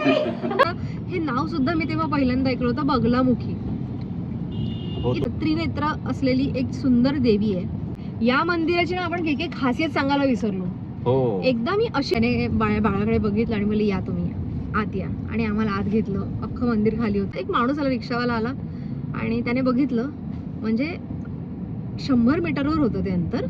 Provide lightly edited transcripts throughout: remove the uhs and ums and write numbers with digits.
हे नाव सुद्धा मी तेव्हा पहिल्यांदा ऐकलं होतं, बगलामुखी. त्रिनेत्र असलेली एक सुंदर देवी आहे. या मंदिराची ना आपण एक एक खासियत सांगायला विसरलो. एकदा मी अशी बाळाकडे बघितलं आणि म्हणले या तुम्ही आत या, आणि आम्हाला आत घेतलं. अख्खं मंदिर खाली होतं. एक माणूस आला, रिक्षावाला आला आणि त्याने बघितलं, म्हणजे 100 मीटरवर होतं ते अंतर.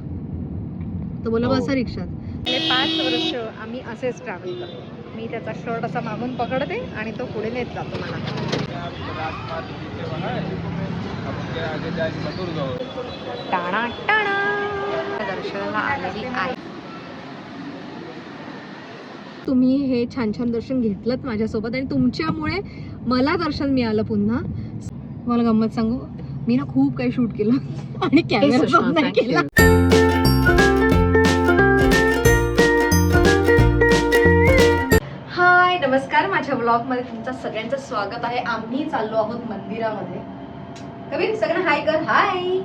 तर बोला बसा रिक्षात. 5 वर्ष आम्ही असेच ट्रॅव्हल करतो. मी त्याचा शर्ट असा मागून पकडते आणि तो पुढे नेत जातो मला. टाणा टाणा दर्शनाला आलेली आहे. तुम्ही हे छान छान दर्शन घेतलं माझ्यासोबत, आणि तुमच्यामुळे मला दर्शन मिळालं पुन्हा. मला गंमत सांगू, मी ना खूप काही शूट केलं आणि कॅमेरा नाही केला. हाय नमस्कार, माझ्या ब्लॉग मध्ये तुमचं सगळ्यांचं स्वागत आहे. आम्ही चाललो आहोत मंदिरामध्ये. कबीर सगळं हाय कर. हाय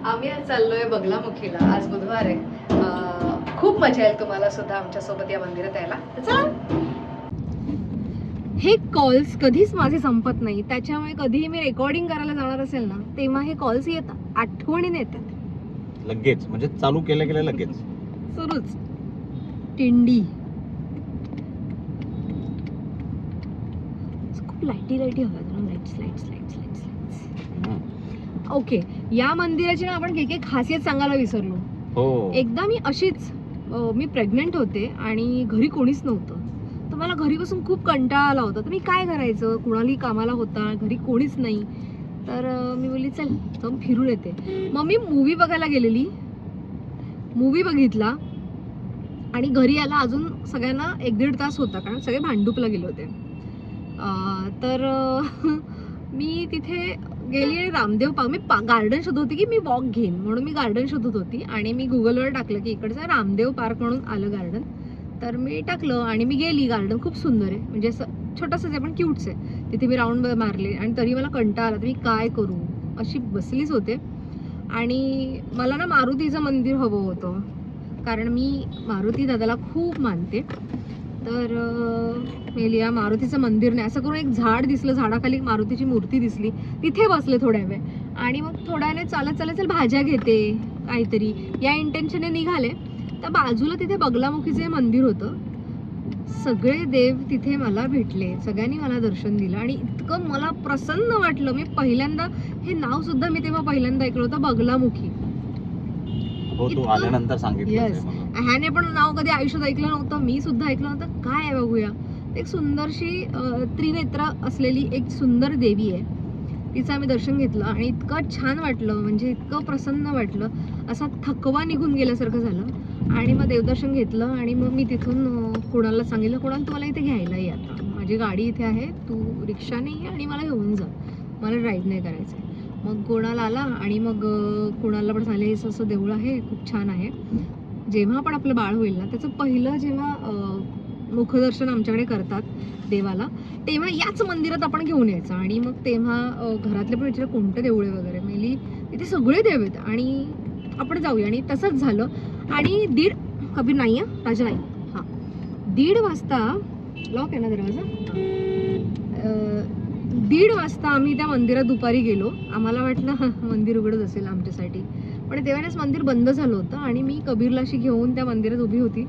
आम्ही आज चाललोय बगलामुखीला. आज बुधवार आहे. खूप मजा येईल तुम्हाला सुद्धा आमच्या सोबत या मंदिरात यायला. चला. हे कॉल्स कधीच माझे संपत नाही, त्याच्यामुळे कधीही मी रेकॉर्डिंग करायला जाणार असेल ना, तेव्हा हे कॉल्स येतात, आठवणीने येतात लगेच. म्हणजे चालू केलं केलं लगेच सुरूच. टिंडी खूप लाईटी हवा. लाईट्स. ओके, या मंदिराची ना आपण एक एक खासियत सांगायला विसरलो. एकदा मी अशीच मी प्रेग्नेंट होते आणि घरी कोणीच नव्हतं. तर मला घरी बसून खूप कंटाळा आला होता. तर मी काय करायचं, कुणालाही कामाला होता, घरी कोणीच नाही. तर मी बोलली चल जाऊन फिरून येते. मग मी मूवी बघायला गेलेली. मूवी बघितला आणि घरी यायला अजून सगळ्यांना 1-1.5 तास होता, कारण सगळे भांडूपला गेले होते. तर मी तिथे गेली आणि रामदेव पार्क, मी गार्डन शोधत होती की मी वॉक घेईन, म्हणून मी गार्डन शोधत होती. आणि मी गुगलवर टाकलं की इकडचं रामदेव पार्क म्हणून आलं गार्डन. तर मी टाकलं आणि मी गेली. गार्डन खूप सुंदर आहे, म्हणजे असं छोटंसंच आहे पण क्यूट्स आहे. तिथे मी राऊंड मारले आणि तरी मला कंटाळा आला. तर मी काय करू, अशी बसलीच होते. आणि मला ना मारुतीचं मंदिर हवं होतं, कारण मी मारुती दादाला खूप मानते. तर मेलिया मारुतीचं मंदिर नाही, असं करून एक झाड दिसलं, झाडाखाली मारुतीची मूर्ती दिसली. तिथे बसले थोड्या वेळ आणि मग थोड्या वेळ चालत भाज्या घेते काहीतरी या इंटेन्शनने निघाले. तर बाजूला तिथे बगलामुखीचे मंदिर होतं. सगळे देव तिथे मला भेटले, सगळ्यांनी मला दर्शन दिलं आणि इतकं मला प्रसन्न वाटलं. मी पहिल्यांदा हे नाव सुद्धा मी तेव्हा पहिल्यांदा ऐकलं होतं, बगलामुखी. तू आल्यानंतर सांगितलं. ह्याने पण नाव कधी आयुष्यात ऐकलं नव्हतं, मी सुद्धा ऐकलं नव्हतं. काय आहे बघूया. एक सुंदरशी त्रिनेत्र असलेली एक सुंदर देवी आहे. तिचं आम्ही दर्शन घेतलं आणि इतकं छान वाटलं, म्हणजे इतकं प्रसन्न वाटलं, असा थकवा निघून गेल्यासारखं झालं. आणि मग देवदर्शन घेतलं आणि मग मी तिथून कुणाला सांगितलं, कुणाला तुम्हाला इथे घ्यायला ये, आता माझी गाडी इथे आहे, तू रिक्षाने ये आणि मला घेऊन जा, मला ड्राईव्ह नाही करायचं. मग कोणाला आला आणि मग कोणाला पण सांगितलं हे असं देऊळ आहे, खूप छान आहे. जेव्हा पण आपलं बाळ होईल ना, त्याचं पहिलं जेव्हा मुखदर्शन आमच्याकडे करतात देवाला, तेव्हा याच मंदिरात आपण घेऊन यायचं. आणि मग तेव्हा घरातले पण विचार कोणतं देऊळ आहे वगैरे, म्हणजे तिथे सगळे देव आहेत आणि आपण जाऊया. आणि तसंच झालं. आणि कबीर नाही आहे, राजा नाही, 1:30 वाजता लॉक आहे ना दरवाजा. 1:30 वाजता आम्ही त्या मंदिरात दुपारी गेलो. आम्हाला वाटलं मंदिर उघडत असेल आमच्यासाठी, पण तेव्हाच मंदिर बंद झालं होतं. आणि मी कबीरला अशी घेऊन त्या मंदिरात उभी होती.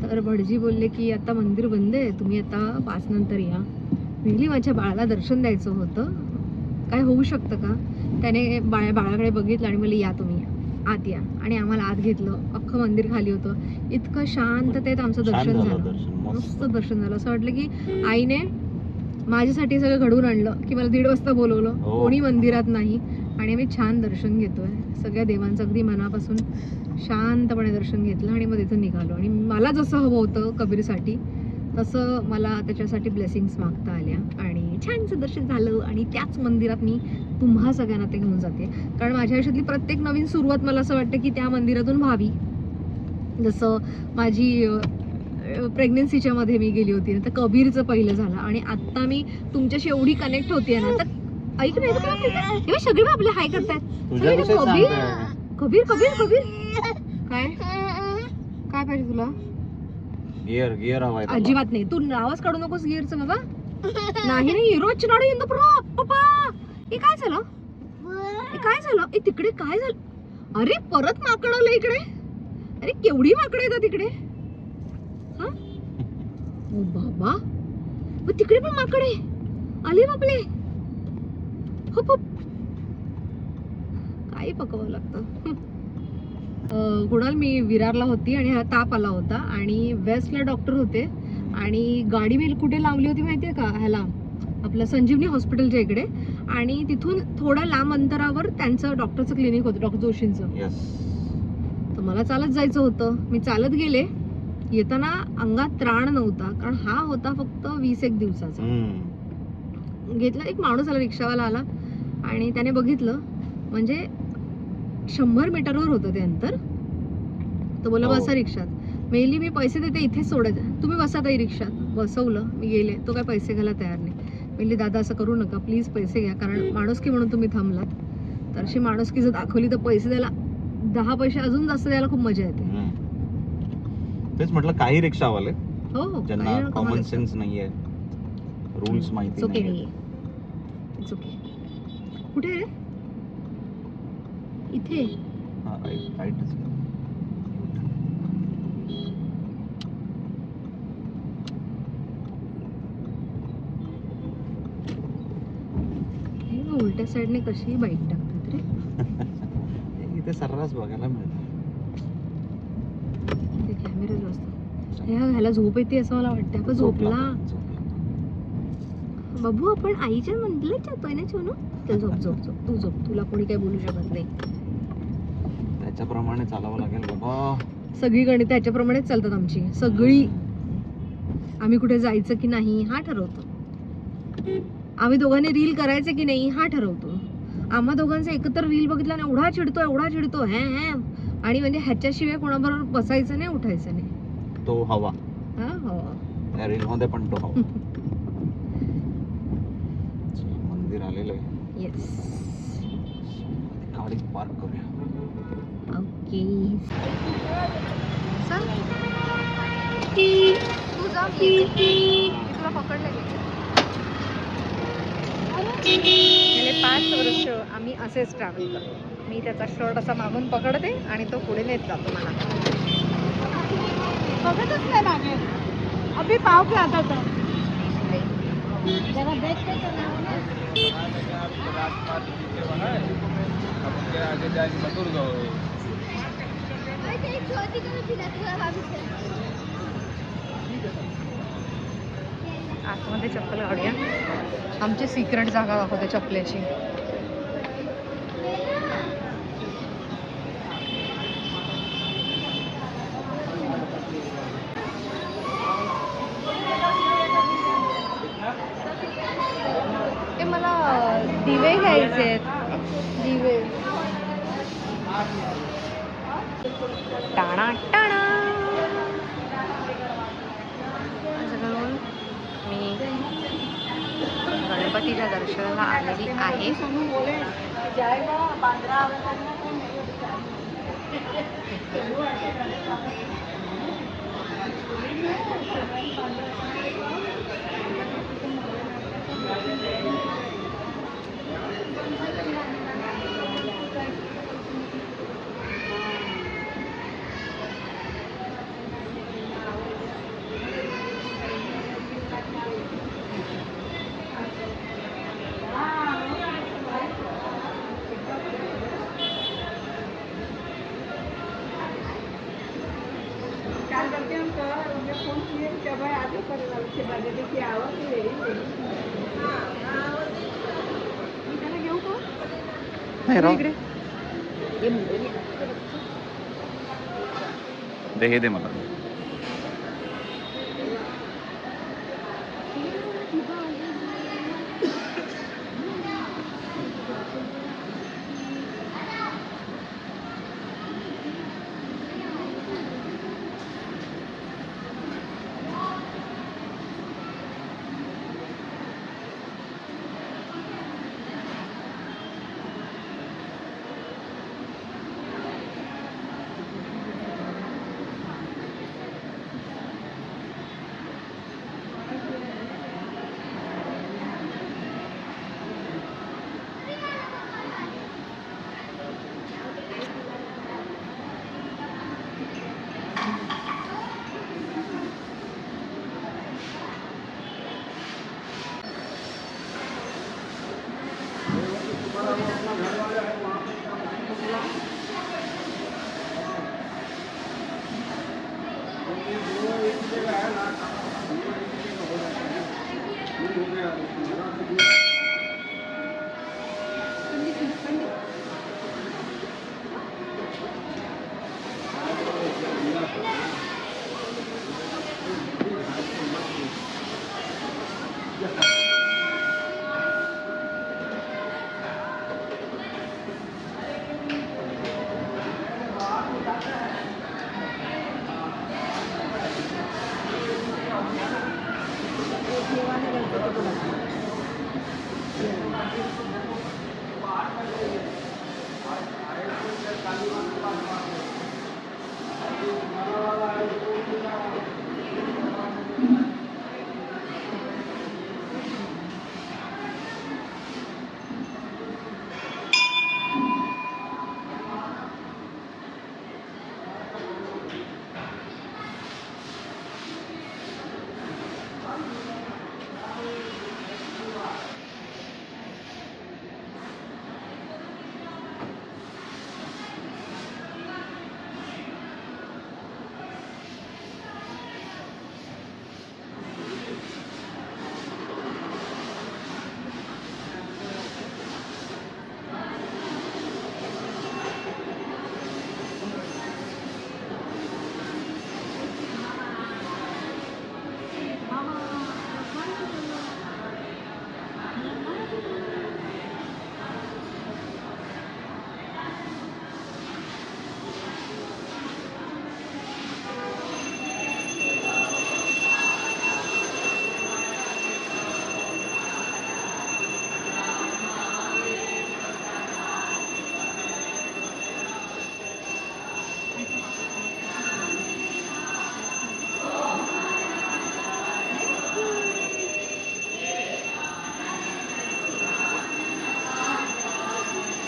तर भटजी बोलले की आता मंदिर बंद आहे, तुम्ही आता 5 नंतर या. मी माझ्या बाळाला दर्शन द्यायचं होतं, काय होऊ शकतं का. त्याने बाळाकडे बघितलं आणि म्हणले या तुम्ही आत या, आणि आम्हाला आत घेतलं. अख्खं मंदिर खाली होतं. इतकं शांततेत आमचं दर्शन झालं, मस्त दर्शन झालं. असं वाटलं की आईने माझ्यासाठी सगळं घडवून आणलं, की मला 1:30 वाजता बोलवलं, कोणी मंदिरात नाही, आणि मी छान दर्शन घेतोय सगळ्या देवांचं, अगदी मनापासून शांतपणे दर्शन घेतलं. आणि मग तिथून निघालो. आणि मला जसं हवं होतं कबीरसाठी, तसं मला त्याच्यासाठी ब्लेसिंग्स मागता आल्या आणि छानसं दर्शन झालं. आणि त्याच मंदिरात मी तुम्हा सगळ्यांना ते घेऊन जाते, कारण माझ्या आयुष्यातली प्रत्येक नवीन सुरुवात मला असं वाटतं की त्या मंदिरातून व्हावी. जसं माझी प्रेग्नन्सीच्या मध्ये मी गेली होती ना, तर कबीरचं पहिलं झालं. आणि आत्ता मी तुमच्याशी एवढी कनेक्ट होते ना, तर ऐक नाही सगळे आपले हाय करतायत. कबीर कबीर कबीर काय काय पाहिजे तुला. गिअर गिअर हवाय त्याला. अजिबात नाही, तू नावच काढू नकोस गिअरचं बाबा. नाही नाही रोज नाडू येतो पप्पा. हे काय झालं, हे काय झालं, ए तिकडे काय झालं, अरे परत माकड आलं इकडे. अरे केवढी माकडं येतात तिकडे. हा ओ बाबा, मग तिकडे पण माकड आहे. आले बापले. हो काही पकवावं लागतं. कुणाल मी विरारला होती आणि हा ताप आला होता आणि वेस्टला डॉक्टर होते आणि गाडी मी कुठे लावली होती माहितीये का, ह्याला आपलं संजीवनी हॉस्पिटलच्या इकडे, आणि तिथून थोड्या लांब अंतरावर त्यांचं डॉक्टरचं क्लिनिक होतं, डॉक्टर जोशींचं. तर मला चालत जायचं होतं, मी चालत गेले. येताना अंगात त्राण नव्हता, कारण हा होता फक्त 20-1 दिवसाचा. घेतला, एक माणूस आला, रिक्षावाला आला आणि त्याने बघितलं, म्हणजे 100 मीटरवर होतं ते अंतर. तो बोला बसा रिक्षात. मेली मी पैसे देते, इथेच सोडायचं, तुम्ही बसा ताई रिक्षात. बसवलं, मी गेले. तो काय पैसे घ्यायला तयार नाही. मेली दादा असं करू नका प्लीज, पैसे घ्या, कारण माणुसकी म्हणून तुम्ही थांबलात. तर अशी माणुसकी जर दाखवली तर पैसे द्यायला, 10 पैसे अजून जास्त द्यायला खूप मजा येते. तेच म्हटलं, काही रिक्षावाले हो, ज्यांना कॉमन सेन्स नाहीये, रूल्स माहिती नाहीये. It's okay. कुठे रे, इथे. हा राईटच. उलट्या साईडने कशी बाईक टाकतात रे. इथे सर्रास बघायला मिळतं. ते कॅमेराज असतात. ह्याला झोप येते असं मला वाटतं. आपण झोपला बाबू, आपण आईच्या मंदिरात जातोय ना सोनू. तर झोप झोप झोप, तू झोप, तुला कोणी काही बोलू शकत नाही. त्याच्याप्रमाणे चालावं लागेल बाबा. सगळी गणित त्याच्याप्रमाणेच चालतात आमची सगळी. आम्ही कुठे जायचं की नाही हा ठरवतो. आम्ही दोघांनी रील करायचं की नाही हा ठरवतो. आम्हा दोघांचा एकत्र रील बघितला ना, एवढा चिडतो हे आणि म्हणजे ह्याच्याशिवाय कोणाबरोबर बसायचं नाही, उठायचं नाही. तो हवा. हा हवा. या रील मध्ये पण तो हवा. मंदिर आलेलं आहे. येस. गाडी पार्क करूया. ओके चल. तू जा, मी तुला पकडलं. गेले 5 वर्ष आम्ही असेच ट्रॅव्हल करतो. मी त्याचा शर्ट असा मागून पकडते आणि तो पुढे नेत जातो. मला बघतच नाही मागे. अभि पाव के आता तर जरा देखते तो ना. आतमध्ये चप्पल काढूया. आमची सिक्रेट जागा दाखवते चपलेची. ते मला दिवे घ्यायचे आहेत. दिवे टाणा टाणा. मी गणपतीच्या दर्शनाला आलेली आहे. दे मला.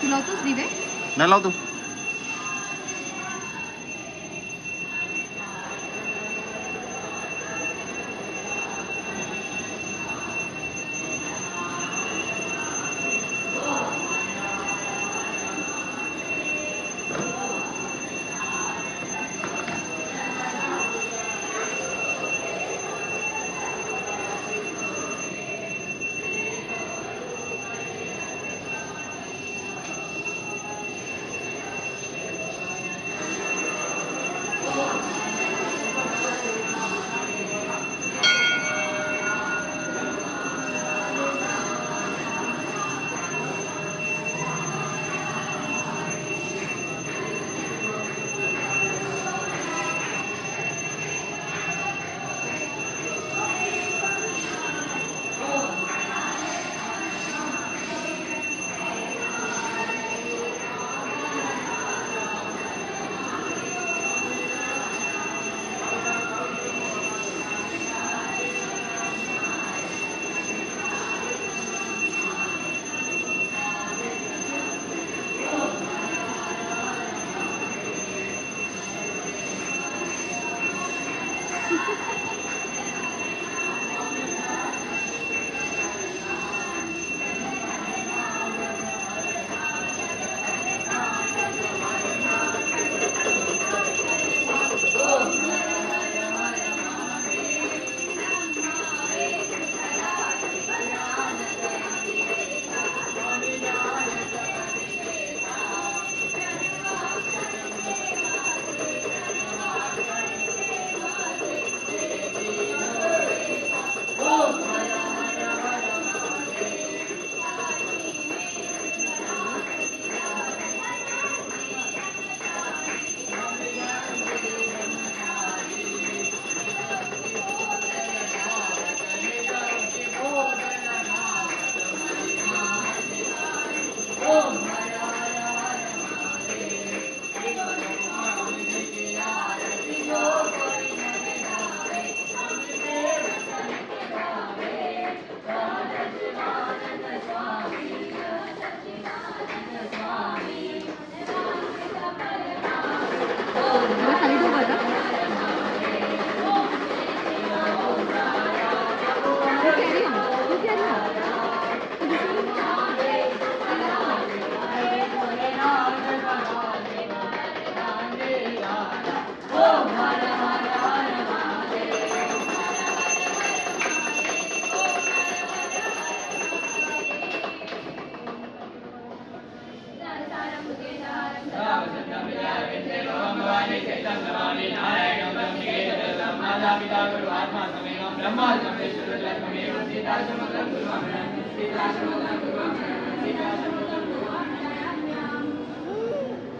तू लावतोस दिवे? नाही लावतो.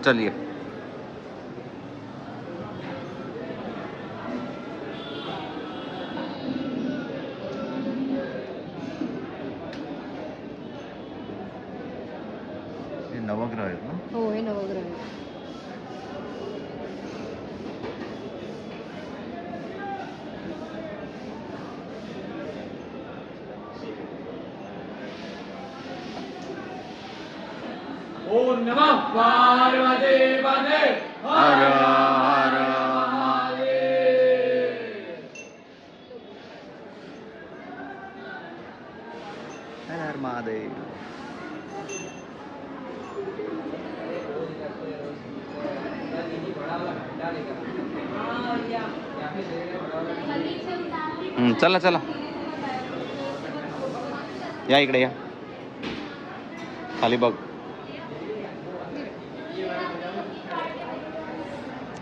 चलिए हे नवग्रह आहेत ना. हो हे नवग्रह आहे. ओम नमः पार्वती पते हर हर हर हर महादेव. चला चला या इकडे या. खाली बघ.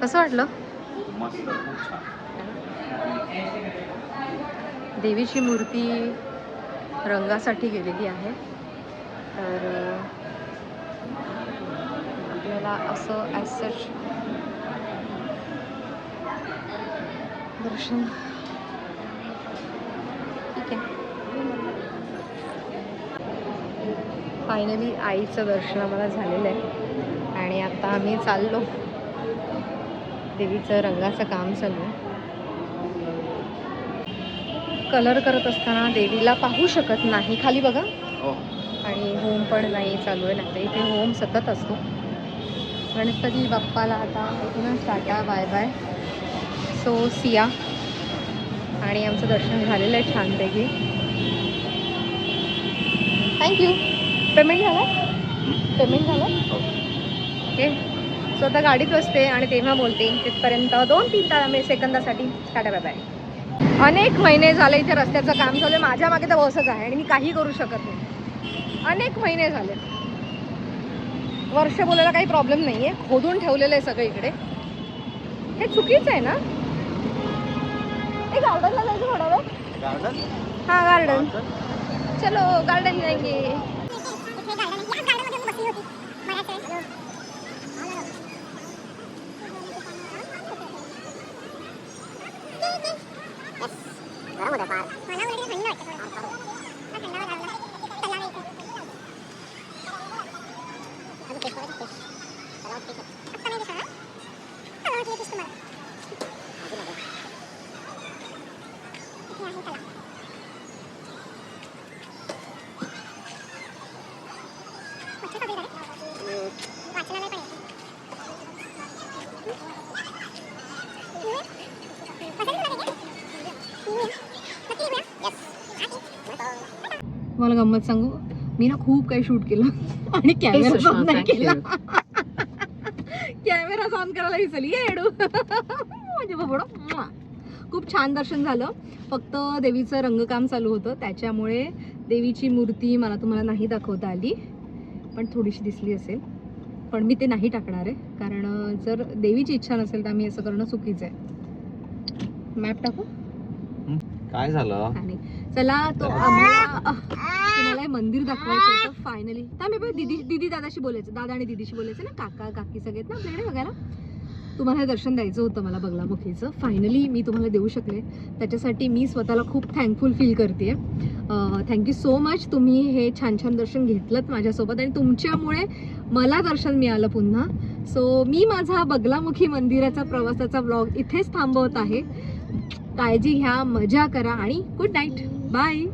कसं वाटलं? मस्त, खूप छान. देवीची मूर्ती रंगासाठी गेलेली आहे. तर आपल्याला असं ॲज सच दर्शन ठीक आहे. फायनली आईचं दर्शन आम्हाला झालेलं आहे आणि आता आम्ही चाललो. देवीचं रंगाचं काम चालू आहे. कलर करत असताना देवीला पाहू शकत नाही. खाली बघा. आणि होम पण नाही चालू आहे. नाही तर इथे होम सतत असतो. गणपती बाप्पाला आता इथूनच tata bye bye. So see ya. आणि आमचं दर्शन झालेलं आहे छानपैकी. थँक्यू. पेमेंट झालं? पेमेंट झालं? ओके. सो आता गाडीत बसते आणि तेव्हा बोलते. तिथपर्यंत 2-3 सेकंदासाठी टाटा बाय बाय. अनेक महिने झाले इथे रस्त्याचं काम चालू आहे. माझ्या मागे तर बसच आहे आणि मी काही करू शकत नाही. अनेक महिने झाले. वर्ष बोलायला काही प्रॉब्लेम नाही आहे. खोदून ठेवलेलं आहे सगळं इकडे. हे चुकीचं आहे ना? हे गार्डनला जायचं थोडा वेळ. गार्डन. हां गार्डन. चलो गार्डन जाएंगे. मला गंमत सांगू. मी ना खूप काही शूट केलं आणि कॅमेरा ऑन नाही केला. कॅमेरा ऑन करायला विसरली. येडू म्हणजे बघा. खूप छान दर्शन झालं. फक्त देवीचं रंगकाम चालू होतं त्याच्यामुळे देवीची मूर्ती मला तुम्हाला नाही दाखवता आली. पण थोडीशी दिसली असेल. पण मी ते नाही टाकणार आहे कारण जर देवीची इच्छा नसेल तर आम्ही असं करणं चुकीचं आहे. मॅप टाकू? काय झालं? आणि चला तो आम्हाला तुम्हाला हे मंदिर दाखवायचं होतं फायनली. दीदी दादाशी बोलायचं. दादा आणि दीदीशी बोलायचं ना. काका काकी सगळेत ना आपल्याकडे बघायला. तुम्हाला हे दर्शन द्यायचं होतं मला बगलामुखीचं. फायनली मी तुम्हाला देऊ शकले. त्याच्यासाठी मी स्वतःला खूप थँकफुल फील करते. Thank you so much. तुम्ही हे छान छान दर्शन घेतलंत माझ्यासोबत आणि तुमच्यामुळे मला दर्शन मिळालं पुन्हा. सो मी माझा बगलामुखी मंदिराचा प्रवासाचा ब्लॉग इथेच थांबवत आहे. काळजी घ्या, मजा करा आणि गुड नाईट. बाय.